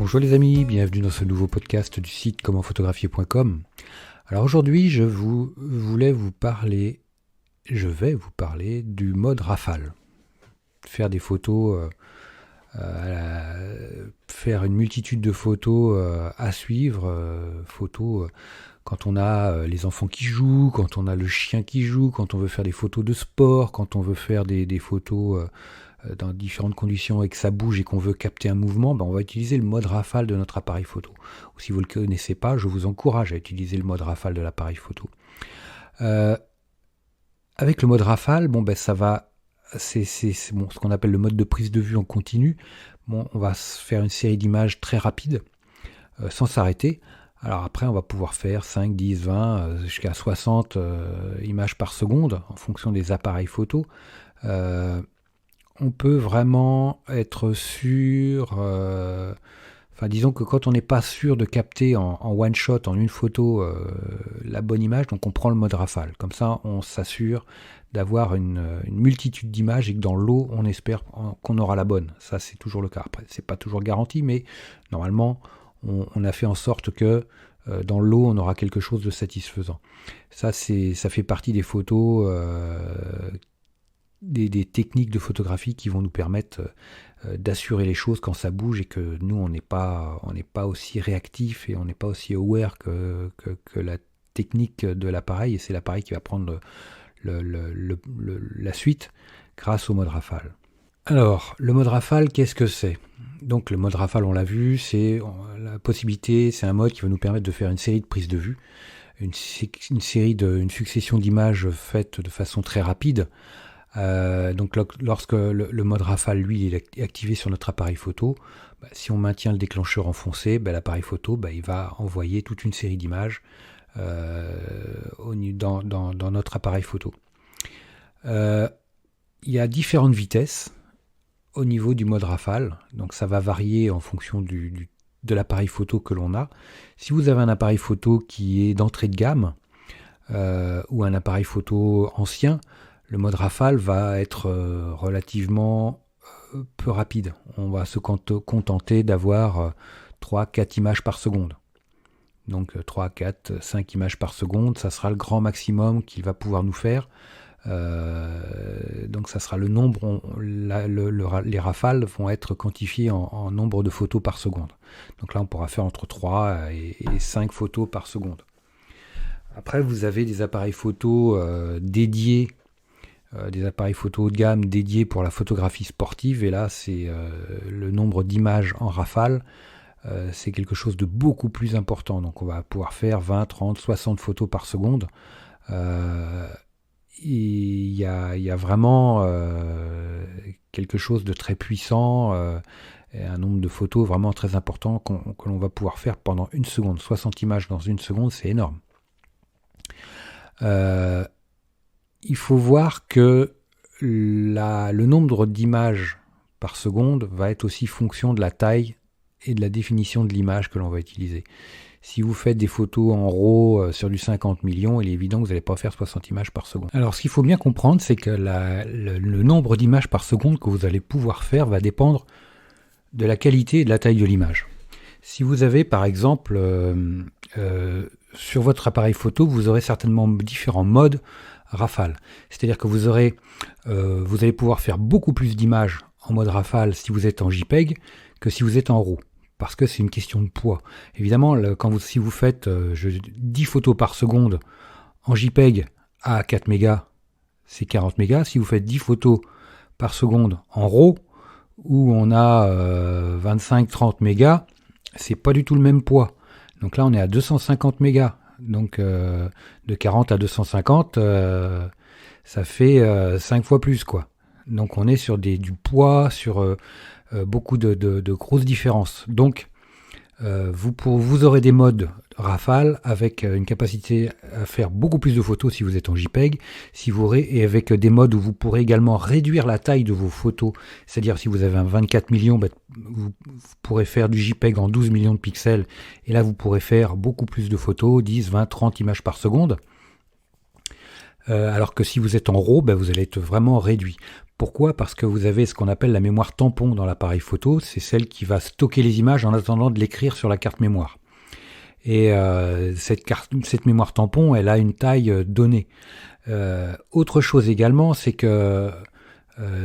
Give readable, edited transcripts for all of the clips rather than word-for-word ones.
Bonjour les amis, bienvenue dans ce nouveau podcast du site commentphotographier.com. Alors aujourd'hui, je vais vous parler du mode rafale. Faire des photos, faire une multitude de photos à suivre, photos quand on a les enfants qui jouent, quand on a le chien qui joue, quand on veut faire des photos de sport, quand on veut faire des photos dans différentes conditions et que ça bouge et qu'on veut capter un mouvement, on va utiliser le mode rafale de notre appareil photo. Ou si vous ne le connaissez pas, je vous encourage à utiliser le mode rafale de l'appareil photo. Avec le mode rafale, c'est ce qu'on appelle le mode de prise de vue en continu. On va faire une série d'images très rapides, sans s'arrêter. Alors après, on va pouvoir faire 5, 10, 20, jusqu'à 60 images par seconde, en fonction des appareils photo. On peut vraiment être sûr, disons que quand on n'est pas sûr de capter en one shot, en une photo, la bonne image, donc on prend le mode rafale. Comme ça, on s'assure d'avoir une multitude d'images et que dans l'eau, on espère qu'on aura la bonne. Ça, c'est toujours le cas. Après, c'est pas toujours garanti, mais normalement, on a fait en sorte que dans l'eau, on aura quelque chose de satisfaisant. Ça fait partie des photos, des techniques de photographie qui vont nous permettre d'assurer les choses quand ça bouge et que nous, on n'est pas aussi réactif et on n'est pas aussi aware que la technique de l'appareil. Et c'est l'appareil qui va prendre la suite grâce au mode rafale. Alors, le mode rafale, qu'est-ce que c'est ? Donc le mode rafale, on l'a vu, c'est la possibilité, c'est un mode qui va nous permettre de faire une série de prises de vue, une succession d'images faites de façon très rapide. Donc lorsque le mode rafale, lui, est activé sur notre appareil photo, si on maintient le déclencheur enfoncé, l'appareil photo, il va envoyer toute une série d'images dans notre appareil photo. Il y a différentes vitesses au niveau du mode rafale, donc ça va varier en fonction de l'appareil photo que l'on a. Si vous avez un appareil photo qui est d'entrée de gamme ou un appareil photo ancien, le mode rafale va être relativement peu rapide. On va se contenter d'avoir 3-4 images par seconde. Donc 3, 4, 5 images par seconde, ça sera le grand maximum qu'il va pouvoir nous faire. Donc ça sera le nombre, les rafales vont être quantifiées en nombre de photos par seconde. Donc là on pourra faire entre 3 et 5 photos par seconde. Après vous avez des appareils photo dédiés, des appareils photo haut de gamme dédiés pour la photographie sportive, et là c'est le nombre d'images en rafale, c'est quelque chose de beaucoup plus important. Donc on va pouvoir faire 20, 30, 60 photos par seconde. Il y a vraiment quelque chose de très puissant, et un nombre de photos vraiment très important que l'on va pouvoir faire pendant une seconde. 60 images dans une seconde, c'est énorme. Il faut voir que le nombre d'images par seconde va être aussi fonction de la taille et de la définition de l'image que l'on va utiliser. Si vous faites des photos en RAW sur du 50 millions, il est évident que vous n'allez pas faire 60 images par seconde. Alors ce qu'il faut bien comprendre, c'est que le nombre d'images par seconde que vous allez pouvoir faire va dépendre de la qualité et de la taille de l'image. Si vous avez par exemple sur votre appareil photo, vous aurez certainement différents modes rafale. C'est-à-dire que vous allez pouvoir faire beaucoup plus d'images en mode rafale si vous êtes en JPEG que si vous êtes en RAW. Parce que c'est une question de poids. Évidemment, si vous faites 10 photos par seconde en JPEG à 4 mégas, c'est 40 mégas. Si vous faites 10 photos par seconde en RAW, où on a 25-30 mégas, c'est pas du tout le même poids. Donc là, on est à 250 mégas. Donc de 40 à 250, ça fait 5 fois plus, quoi. Donc on est sur du poids, sur beaucoup de grosses différences. Donc vous aurez des modes rafale avec une capacité à faire beaucoup plus de photos si vous êtes en JPEG, et avec des modes où vous pourrez également réduire la taille de vos photos. C'est-à-dire si vous avez un 24 millions, vous pourrez faire du JPEG en 12 millions de pixels, et là vous pourrez faire beaucoup plus de photos, 10, 20, 30 images par seconde. Alors que si vous êtes en RAW, vous allez être vraiment réduit. Pourquoi? Parce que vous avez ce qu'on appelle la mémoire tampon dans l'appareil photo, c'est celle qui va stocker les images en attendant de l'écrire sur la carte mémoire. Et cette mémoire tampon, elle a une taille donnée. Autre chose également, c'est que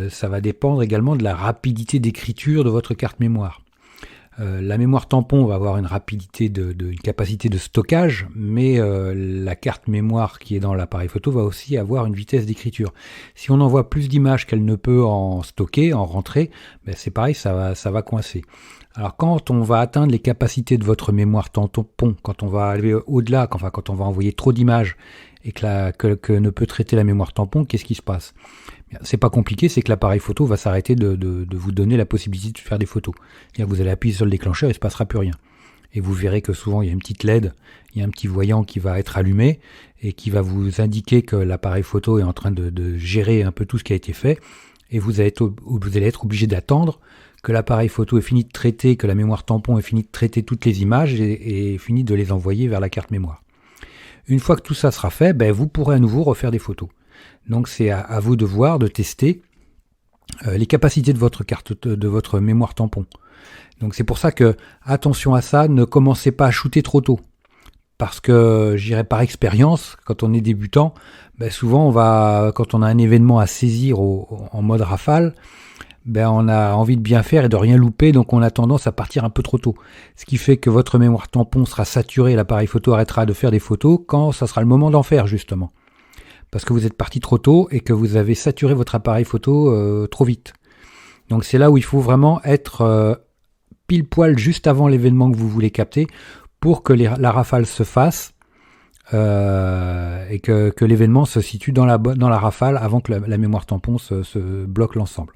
ça va dépendre également de la rapidité d'écriture de votre carte mémoire. La mémoire tampon va avoir une rapidité une capacité de stockage, mais la carte mémoire qui est dans l'appareil photo va aussi avoir une vitesse d'écriture. Si on envoie plus d'images qu'elle ne peut en stocker, en rentrer, ben c'est pareil, ça va coincer. Alors quand on va atteindre les capacités de votre mémoire tampon, quand on va aller au-delà, quand on va envoyer trop d'images et que ne peut traiter la mémoire tampon, qu'est-ce qui se passe? C'est pas compliqué, c'est que l'appareil photo va s'arrêter de vous donner la possibilité de faire des photos. C'est-à-dire que vous allez appuyer sur le déclencheur et il ne se passera plus rien. Et vous verrez que souvent il y a une petite LED, il y a un petit voyant qui va être allumé et qui va vous indiquer que l'appareil photo est en train de gérer un peu tout ce qui a été fait. Et vous allez être obligé d'attendre que l'appareil photo ait fini de traiter, que la mémoire tampon ait fini de traiter toutes les images et fini de les envoyer vers la carte mémoire. Une fois que tout ça sera fait, vous pourrez à nouveau refaire des photos. Donc c'est à vous de voir, de tester les capacités de votre mémoire tampon. Donc c'est pour ça que attention à ça, ne commencez pas à shooter trop tôt. Parce que j'irai par expérience, quand on est débutant, souvent quand on a un événement à saisir en mode rafale, on a envie de bien faire et de rien louper, donc on a tendance à partir un peu trop tôt. Ce qui fait que votre mémoire tampon sera saturée, l'appareil photo arrêtera de faire des photos quand ça sera le moment d'en faire justement. Parce que vous êtes parti trop tôt et que vous avez saturé votre appareil photo trop vite. Donc c'est là où il faut vraiment être pile poil juste avant l'événement que vous voulez capter pour que la rafale se fasse et que l'événement se situe dans la rafale avant que la mémoire tampon se bloque l'ensemble.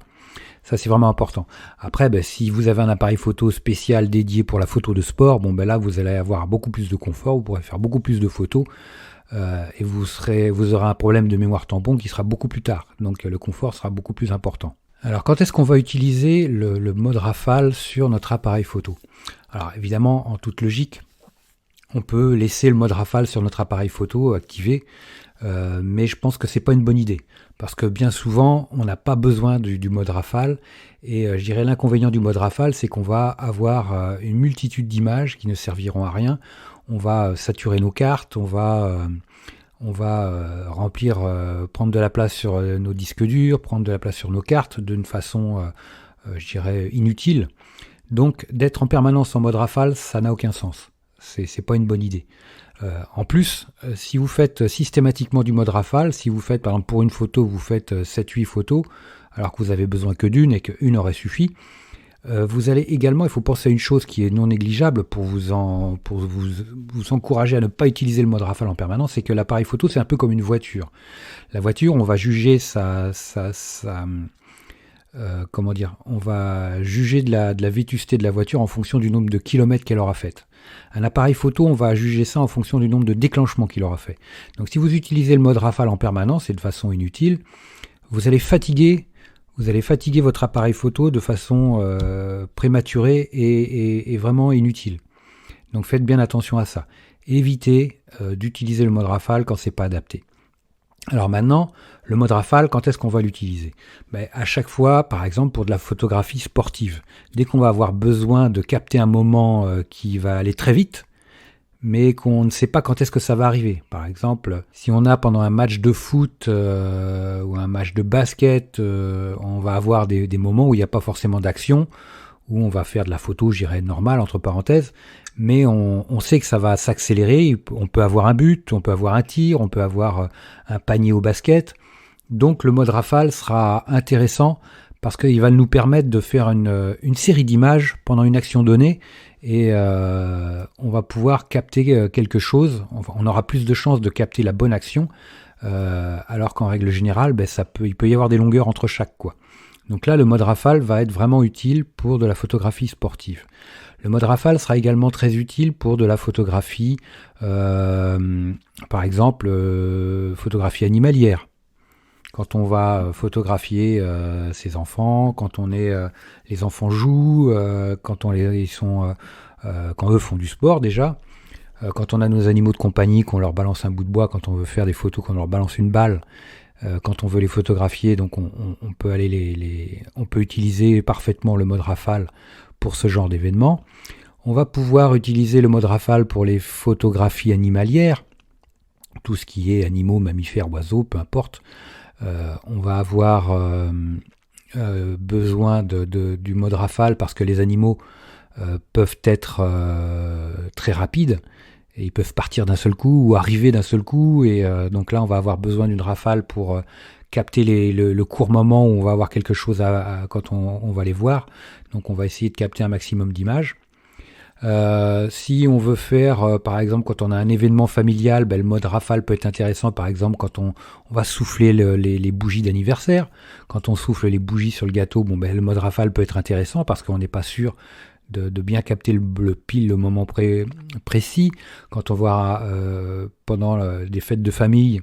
Ça c'est vraiment important. Après, si vous avez un appareil photo spécial dédié pour la photo de sport, là vous allez avoir beaucoup plus de confort, vous pourrez faire beaucoup plus de photos. Et vous aurez un problème de mémoire tampon qui sera beaucoup plus tard. Donc le confort sera beaucoup plus important. Alors quand est-ce qu'on va utiliser le mode rafale sur notre appareil photo? Alors évidemment, en toute logique, on peut laisser le mode rafale sur notre appareil photo activé, mais je pense que c'est pas une bonne idée. Parce que bien souvent, on n'a pas besoin du mode rafale. Et je dirais l'inconvénient du mode rafale, c'est qu'on va avoir une multitude d'images qui ne serviront à rien. On va saturer nos cartes, on va remplir, prendre de la place sur nos disques durs, prendre de la place sur nos cartes d'une façon, je dirais, inutile. Donc d'être en permanence en mode rafale, ça n'a aucun sens. C'est pas une bonne idée. En plus, si vous faites systématiquement du mode rafale, si vous faites, par exemple, pour une photo, vous faites 7-8 photos, alors que vous avez besoin que d'une et qu'une aurait suffi, vous allez également, il faut penser à une chose qui est non négligeable pour vous encourager à ne pas utiliser le mode rafale en permanence, c'est que l'appareil photo, c'est un peu comme une voiture. La voiture, on va juger on va juger de la vétusté de la voiture en fonction du nombre de kilomètres qu'elle aura fait. Un appareil photo, on va juger ça en fonction du nombre de déclenchements qu'il aura fait. Donc si vous utilisez le mode rafale en permanence et de façon inutile, vous allez fatiguer votre appareil photo de façon prématurée et vraiment inutile. Donc faites bien attention à ça. Évitez d'utiliser le mode rafale quand c'est pas adapté. Alors maintenant, le mode rafale, quand est-ce qu'on va l'utiliser? À chaque fois, par exemple, pour de la photographie sportive. Dès qu'on va avoir besoin de capter un moment qui va aller très vite, mais qu'on ne sait pas quand est-ce que ça va arriver. Par exemple, si on a pendant un match de foot ou un match de basket, on va avoir des moments où il n'y a pas forcément d'action, où on va faire de la photo, je dirais, normale, entre parenthèses, mais on sait que ça va s'accélérer, on peut avoir un but, on peut avoir un tir, on peut avoir un panier au basket. Donc le mode rafale sera intéressant parce qu'il va nous permettre de faire une série d'images pendant une action donnée et on va pouvoir capter quelque chose, on aura plus de chances de capter la bonne action, alors qu'en règle générale, il peut y avoir des longueurs entre chaque, quoi. Donc là, le mode rafale va être vraiment utile pour de la photographie sportive. Le mode rafale sera également très utile pour de la photographie, par exemple, photographie animalière. Quand on va photographier ses enfants, quand les enfants jouent, quand eux font du sport déjà, quand on a nos animaux de compagnie, qu'on leur balance un bout de bois, quand on veut faire des photos, qu'on leur balance une balle, quand on veut les photographier. Donc on peut on peut utiliser parfaitement le mode rafale pour ce genre d'événement. On va pouvoir utiliser le mode rafale pour les photographies animalières, tout ce qui est animaux, mammifères, oiseaux, peu importe. On va avoir besoin du mode rafale parce que les animaux peuvent être très rapides et ils peuvent partir d'un seul coup ou arriver d'un seul coup, et donc là on va avoir besoin d'une rafale pour capter le court moment où on va avoir quelque chose quand on va les voir. Donc on va essayer de capter un maximum d'images. Si on veut faire, par exemple, quand on a un événement familial, le mode rafale peut être intéressant, par exemple, quand on va souffler les bougies d'anniversaire. Quand on souffle les bougies sur le gâteau, le mode rafale peut être intéressant parce qu'on n'est pas sûr de bien capter le moment précis. Quand on va, pendant des fêtes de famille,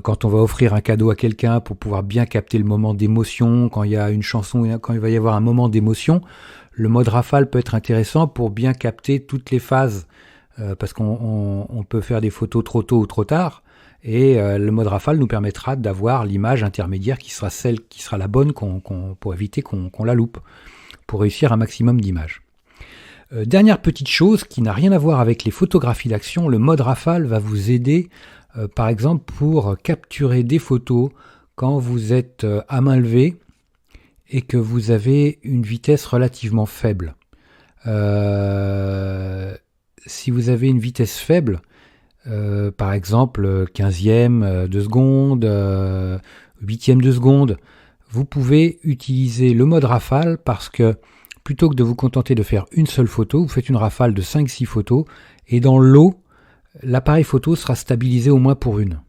quand on va offrir un cadeau à quelqu'un pour pouvoir bien capter le moment d'émotion, quand il y a une chanson, quand il va y avoir un moment d'émotion, le mode rafale peut être intéressant pour bien capter toutes les phases, parce qu'on peut faire des photos trop tôt ou trop tard, et le mode rafale nous permettra d'avoir l'image intermédiaire qui sera celle qui sera la bonne pour éviter qu'on la loupe, pour réussir un maximum d'images. Dernière petite chose qui n'a rien à voir avec les photographies d'action, le mode rafale va vous aider par exemple pour capturer des photos quand vous êtes à main levée et que vous avez une vitesse relativement faible. Si vous avez une vitesse faible, par exemple 15e de seconde, 8e de seconde, vous pouvez utiliser le mode rafale parce que plutôt que de vous contenter de faire une seule photo, vous faites une rafale de 5-6 photos et dans l'eau, l'appareil photo sera stabilisé au moins pour une.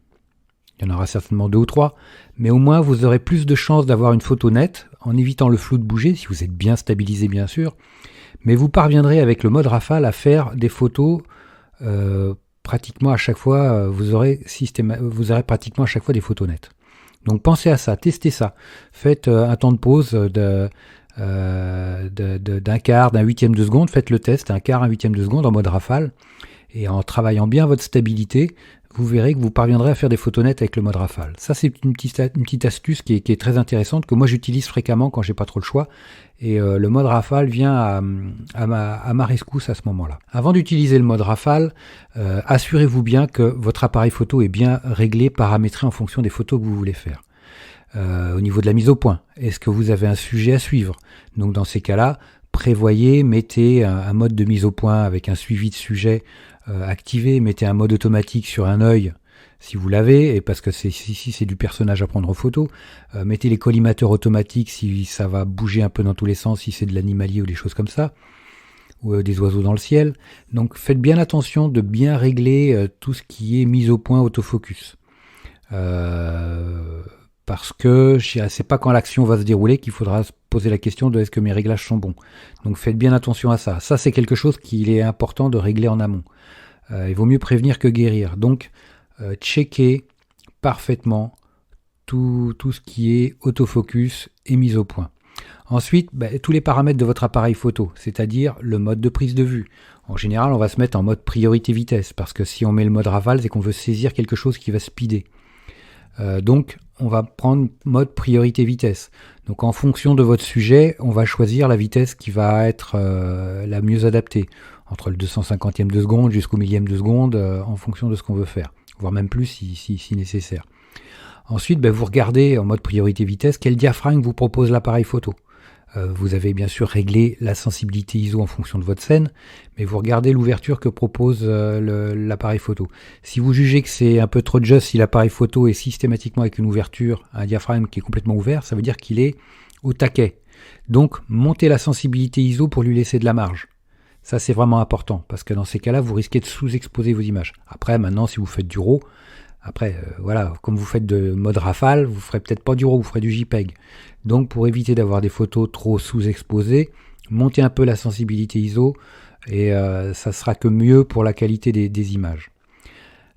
Il y en aura certainement 2 ou 3, mais au moins vous aurez plus de chances d'avoir une photo nette en évitant le flou de bouger, si vous êtes bien stabilisé bien sûr, mais vous parviendrez avec le mode rafale à faire des photos pratiquement à chaque fois, vous aurez pratiquement à chaque fois des photos nettes. Donc pensez à ça, testez ça, faites un temps de pause d'un quart, d'un 8e de seconde, faites le test, un quart, un 8e de seconde en mode rafale, et en travaillant bien votre stabilité, vous verrez que vous parviendrez à faire des photos nettes avec le mode rafale. Ça, c'est une petite astuce qui est très intéressante, que moi j'utilise fréquemment quand j'ai pas trop le choix. Et le mode rafale vient à ma rescousse à ce moment-là. Avant d'utiliser le mode rafale, assurez-vous bien que votre appareil photo est bien réglé, paramétré en fonction des photos que vous voulez faire. Au niveau de la mise au point, est-ce que vous avez un sujet à suivre? Donc dans ces cas-là, prévoyez, mettez un mode de mise au point avec un suivi de sujet activé, mettez un mode automatique sur un œil si vous l'avez, et parce que si c'est du personnage à prendre en photo, mettez les collimateurs automatiques si ça va bouger un peu dans tous les sens, si c'est de l'animalier ou des choses comme ça, ou des oiseaux dans le ciel. Donc faites bien attention de bien régler tout ce qui est mise au point autofocus. Parce que c'est pas quand l'action va se dérouler qu'il faudra se poser la question de est-ce que mes réglages sont bons. Donc faites bien attention à ça. Ça, c'est quelque chose qu'il est important de régler en amont. Il vaut mieux prévenir que guérir. Donc checkez parfaitement tout ce qui est autofocus et mise au point. Ensuite, tous les paramètres de votre appareil photo, c'est-à-dire le mode de prise de vue. En général, on va se mettre en mode priorité vitesse, parce que si on met le mode rafale, c'est qu'on veut saisir quelque chose qui va speeder. Donc, on va prendre mode priorité vitesse. Donc, en fonction de votre sujet, on va choisir la vitesse qui va être la mieux adaptée, entre le 250e de seconde jusqu'au 1000e de seconde, en fonction de ce qu'on veut faire, voire même plus si nécessaire. Ensuite, vous regardez en mode priorité vitesse quel diaphragme vous propose l'appareil photo. Vous avez bien sûr réglé la sensibilité ISO en fonction de votre scène, mais vous regardez l'ouverture que propose l'appareil photo. Si vous jugez que c'est un peu trop juste, si l'appareil photo est systématiquement avec une ouverture, un diaphragme qui est complètement ouvert, ça veut dire qu'il est au taquet. Donc, montez la sensibilité ISO pour lui laisser de la marge. Ça, c'est vraiment important, parce que dans ces cas-là, vous risquez de sous-exposer vos images. Après, maintenant, si vous faites du RAW, comme vous faites de mode rafale, vous ferez peut-être pas du RAW, vous ferez du JPEG. Donc pour éviter d'avoir des photos trop sous-exposées, montez un peu la sensibilité ISO et ça sera que mieux pour la qualité des images.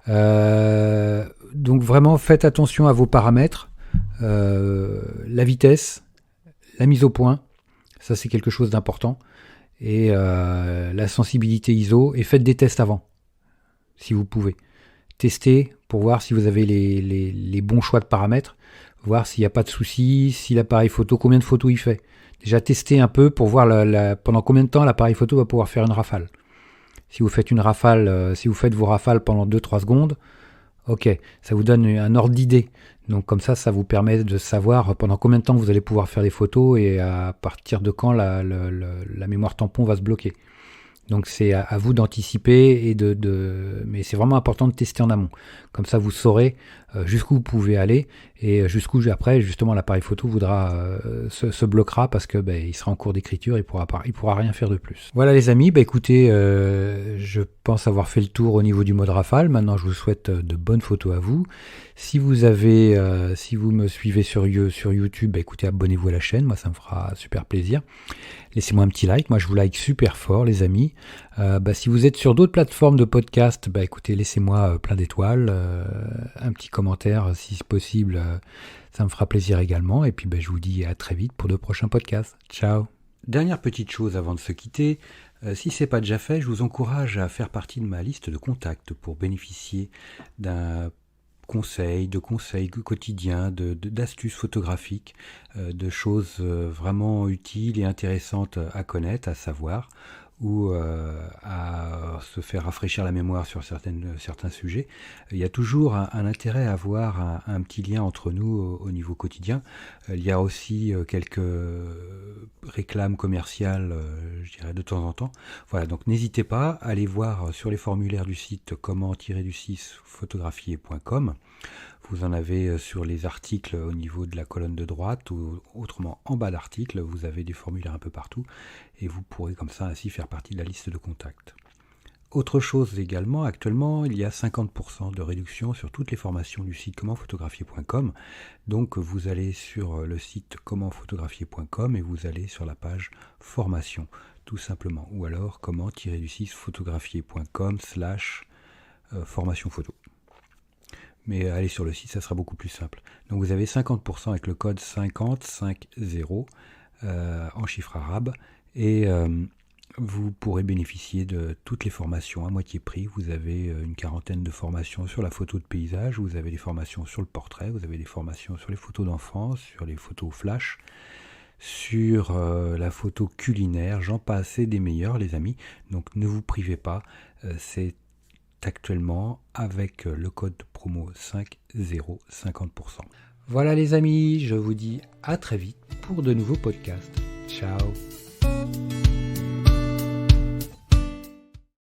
Donc vraiment faites attention à vos paramètres, la vitesse, la mise au point, ça c'est quelque chose d'important, et la sensibilité ISO, et faites des tests avant, si vous pouvez. testez pour voir si vous avez les bons choix de paramètres, voir s'il n'y a pas de soucis, si l'appareil photo, combien de photos il fait. Déjà testez un peu pour voir pendant combien de temps l'appareil photo va pouvoir faire une rafale. Si vous faites une rafale, si vous faites vos rafales pendant 2-3 secondes, ok, ça vous donne un ordre d'idée. Donc comme ça vous permet de savoir pendant combien de temps vous allez pouvoir faire des photos et à partir de quand la mémoire tampon va se bloquer. Donc c'est à vous d'anticiper mais c'est vraiment important de tester en amont. Comme ça vous saurez jusqu'où vous pouvez aller et jusqu'où après justement l'appareil photo se bloquera parce que il sera en cours d'écriture, il pourra rien faire de plus. Voilà les amis, écoutez, je pense avoir fait le tour au niveau du mode rafale. Maintenant je vous souhaite de bonnes photos à vous. Si vous me suivez sur YouTube, écoutez, abonnez-vous à la chaîne, moi ça me fera super plaisir. Laissez-moi un petit like, moi je vous like super fort les amis. Si vous êtes sur d'autres plateformes de podcast, écoutez, laissez-moi plein d'étoiles, un petit commentaire si c'est possible, ça me fera plaisir également. Et puis je vous dis à très vite pour de prochains podcasts. Ciao. Dernière petite chose avant de se quitter, si ce n'est pas déjà fait, je vous encourage à faire partie de ma liste de contacts pour bénéficier de conseils quotidiens, d'astuces photographiques, de choses vraiment utiles et intéressantes à connaître, à savoir, ou à se faire rafraîchir la mémoire sur certains sujets. Il y a toujours un intérêt à avoir un petit lien entre nous au niveau quotidien. Il y a aussi quelques réclames commerciales, je dirais, de temps en temps. Voilà, donc n'hésitez pas à aller voir sur les formulaires du site comment-photographier.com. Vous en avez sur les articles au niveau de la colonne de droite ou autrement en bas d'article, vous avez des formulaires un peu partout et vous pourrez comme ça ainsi faire partie de la liste de contacts. Autre chose également, actuellement il y a 50% de réduction sur toutes les formations du site commentphotographier.com. Donc vous allez sur le site commentphotographier.com et vous allez sur la page formation tout simplement, ou alors comment-photographier.com/formation photo. Mais allez sur le site, ça sera beaucoup plus simple. Donc vous avez 50% avec le code 5050 en chiffre arabe et vous pourrez bénéficier de toutes les formations à moitié prix. Vous avez une quarantaine de formations sur la photo de paysage, vous avez des formations sur le portrait, vous avez des formations sur les photos d'enfance, sur les photos flash, sur la photo culinaire, j'en passe, des meilleurs les amis. Donc ne vous privez pas, c'est actuellement avec le code promo 50 50%. Voilà les amis, je vous dis à très vite pour de nouveaux podcasts. Ciao.